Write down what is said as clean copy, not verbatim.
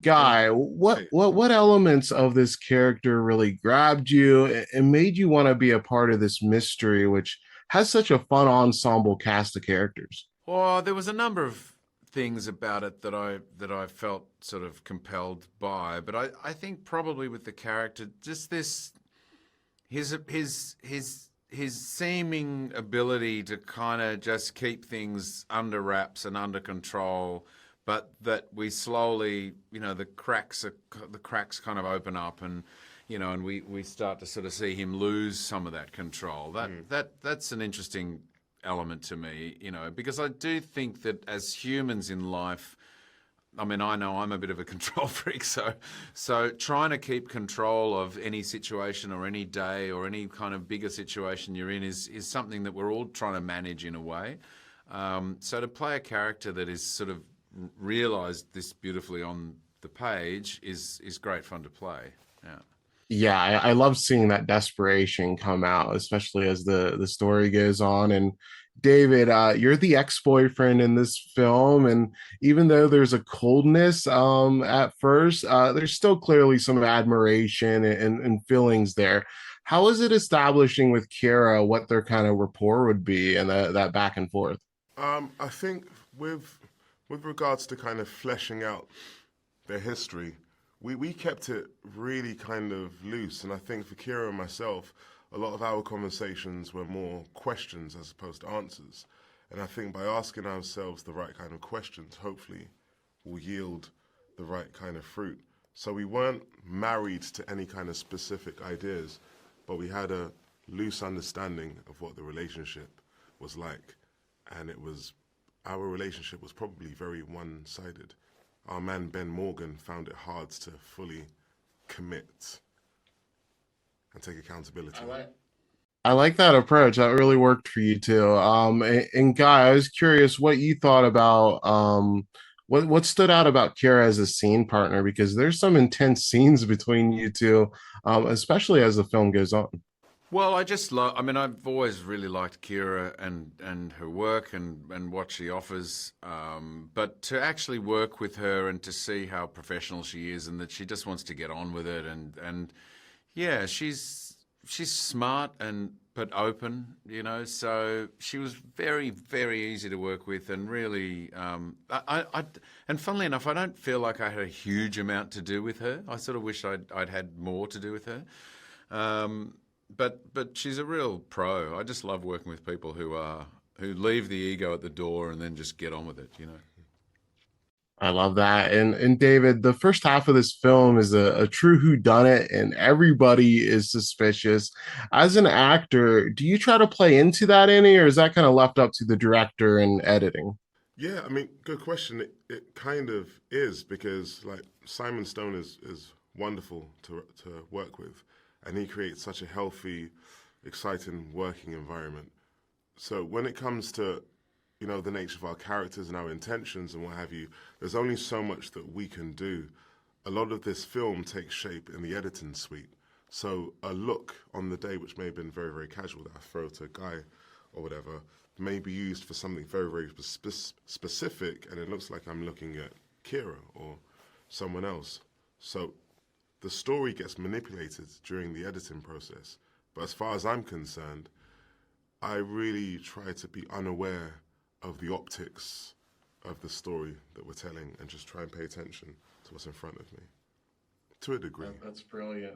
And Guy, what hey, what what elements of this character really grabbed you and made you want to be a part of this mystery, which has such a fun ensemble cast of characters? well, there was a number of things about it that I felt sort of compelled by, but I think probably with the character, just this his seeming ability to kind of just keep things under wraps and under control, but that we slowly, the cracks kind of open up, and and we start to sort of see him lose some of that control. Mm. That's an interesting element to me, because I do think that as humans in life, I mean, I know I'm a bit of a control freak, so trying to keep control of any situation or any day or any kind of bigger situation you're in is something that we're all trying to manage in a way. So to play a character that is sort of realised this beautifully on the page is great fun to play. Yeah. Yeah, I love seeing that desperation come out, especially as the story goes on. And David, you're the ex-boyfriend in this film, and even though there's a coldness at first, there's still clearly some admiration and feelings there. How is it establishing with Kira what their kind of rapport would be and that back and forth? I think with with regards to kind of fleshing out their history, we kept it really kind of loose. And I think for Kira and myself, a lot of our conversations were more questions as opposed to answers. And I think by asking ourselves the right kind of questions, hopefully will yield the right kind of fruit. So we weren't married to any kind of specific ideas, but we had a loose understanding of what the relationship was like. And our relationship was probably very one-sided. Our man Ben Morgan found it hard to fully commit and take accountability. I like that approach. That really worked for you too. And Guy, I was curious what you thought about what stood out about Kira as a scene partner because there's some intense scenes between you two, especially as the film goes on. Well, I just love. I mean, I've always really liked Kira and her work and what she offers. But to actually work with her and to see how professional she is and that she just wants to get on with it and yeah, she's smart and but open, So she was very very easy to work with and really. And funnily enough, I don't feel like I had a huge amount to do with her. I sort of wish I'd had more to do with her. But she's a real pro. I just love working with people who leave the ego at the door and then just get on with it. I love that. And David, the first half of this film is a true whodunit, and everybody is suspicious. As an actor, do you try to play into that any, or is that kind of left up to the director and editing? Yeah, I mean, good question. It kind of is because like Simon Stone is wonderful to work with, and he creates such a healthy, exciting working environment. So when it comes to the nature of our characters and our intentions and what have you, there's only so much that we can do. A lot of this film takes shape in the editing suite. So a look on the day which may have been very, very casual that I throw to a guy or whatever may be used for something very, very specific, and it looks like I'm looking at Kira or someone else. So the story gets manipulated during the editing process. But as far as I'm concerned, I really try to be unaware of the optics of the story that we're telling and just try and pay attention to what's in front of me to a degree. That's brilliant.